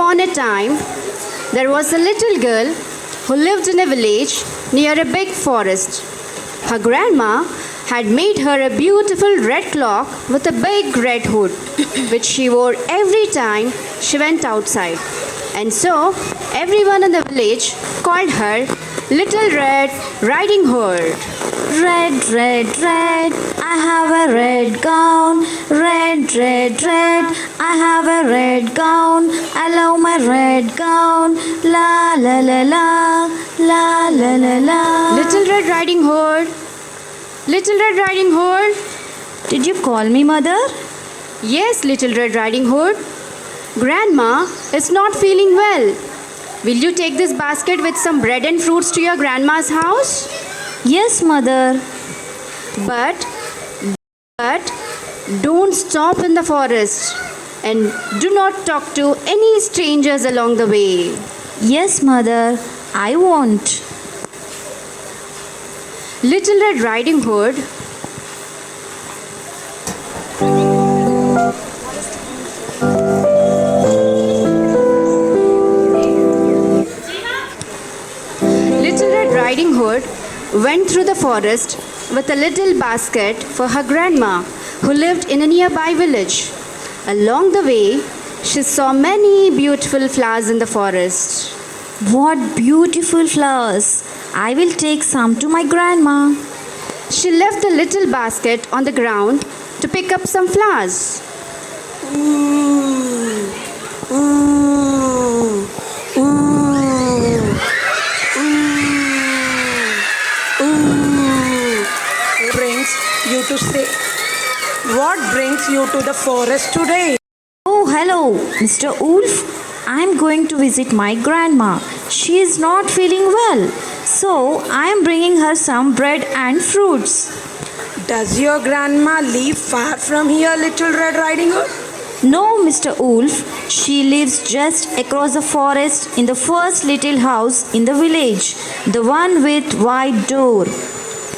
upon a time, there was a little girl who lived in a village near a big forest. Her grandma had made her a beautiful red cloak with a big red hood, which she wore every time she went outside. And so, everyone in the village called her Little Red Riding Hood. Red, red, red, I have a red gown. Red, red, red, I have a red gown. I love my red gown. La la la la, la la la la. Little Red Riding Hood. Little Red Riding Hood. Did you call me mother? Yes, Little Red Riding Hood. Grandma is not feeling well. Will you take this basket with some bread and fruits to your grandma's house? Yes, mother. But don't stop in the forest and do not talk to any strangers along the way. Yes, mother. I won't. Little Red Riding Hood Little Red Riding Hood went through the forest with a little basket for her grandma, who lived in a nearby village. Along the way, she saw many beautiful flowers in the forest. What beautiful flowers. I will take some to my grandma. She left the little basket on the ground to pick up some flowers. What brings you to the forest today? Oh, hello, Mr. Wolf. I'm going to visit my grandma. She is not feeling well. So, I am bringing her some bread and fruits. Does your grandma live far from here, Little Red Riding Hood? No, Mr. Wolf. She lives just across the forest in the first little house in the village, the one with wide door.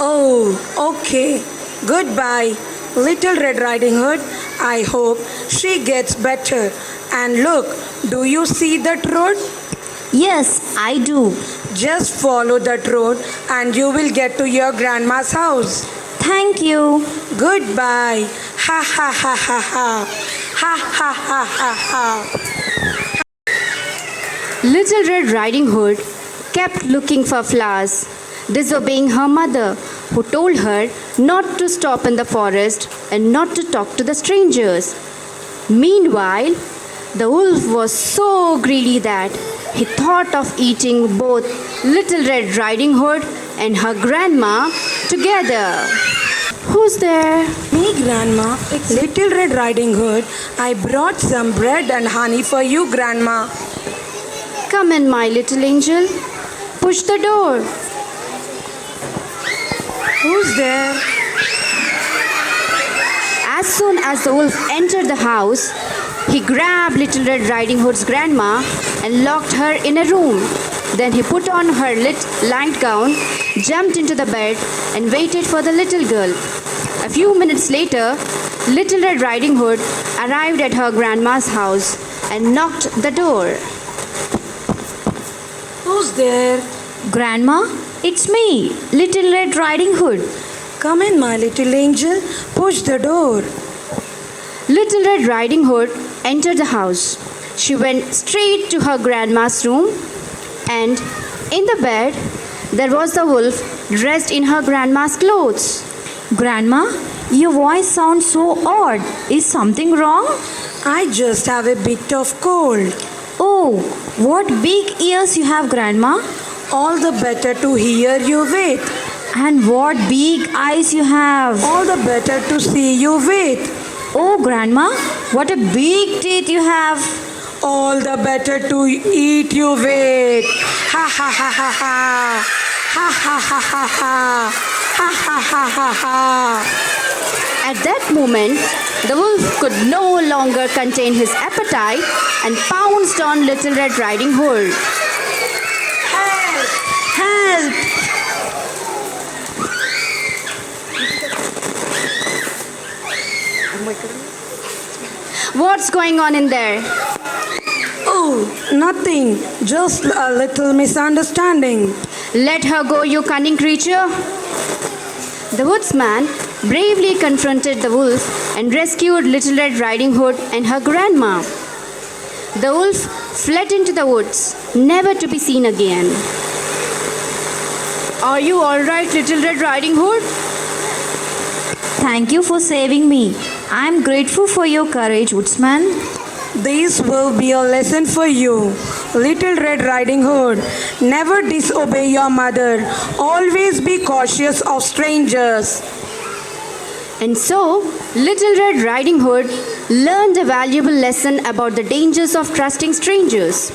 Oh, okay. Goodbye, Little Red Riding Hood. I hope she gets better. And look, do you see that road? Yes, I do. Just follow that road and you will get to your grandma's house. Thank you. Goodbye. Ha ha ha ha ha. Ha ha ha ha ha. Little Red Riding Hood kept looking for flowers, disobeying her mother, who told her not to stop in the forest and not to talk to the strangers. Meanwhile, the wolf was so greedy that he thought of eating both Little Red Riding Hood and her grandma together. Who's there? Me, Grandma. It's Little Red Riding Hood. I brought some bread and honey for you, Grandma. Come in, my little angel. Push the door. Who's there? As soon as the wolf entered the house, he grabbed Little Red Riding Hood's grandma and locked her in a room. Then he put on her light gown, jumped into the bed, and waited for the little girl. A few minutes later, Little Red Riding Hood arrived at her grandma's house and knocked the door. Who's there? Grandma, it's me, Little Red Riding Hood. Come in, my little angel. Push the door. Little Red Riding Hood entered the house. She went straight to her grandma's room, and in the bed, there was the wolf dressed in her grandma's clothes. Grandma, your voice sounds so odd. Is something wrong? I just have a bit of cold. Oh, what big ears you have, Grandma. All the better to hear you with. And what big eyes you have. All the better to see you with. Oh, Grandma, what a big teeth you have. All the better to eat you with. Ha ha ha ha ha. Ha ha ha ha ha. Ha ha ha ha ha. At that moment, the wolf could no longer contain his appetite and pounced on Little Red Riding Hood. Help! Help! What's going on in there? Oh, Nothing, just a little misunderstanding. Let her go, you cunning creature. The woodsman bravely confronted the wolf and rescued Little Red Riding Hood and her grandma. The wolf fled into the woods, never to be seen again. Are you all right, Little Red Riding Hood? Thank you for saving me. I am grateful for your courage, woodsman. This will be a lesson for you. Little Red Riding Hood, never disobey your mother. Always be cautious of strangers. And so, Little Red Riding Hood learned a valuable lesson about the dangers of trusting strangers.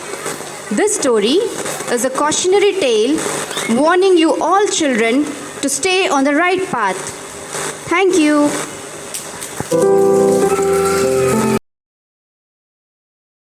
This story is a cautionary tale warning you all children to stay on the right path. Thank you.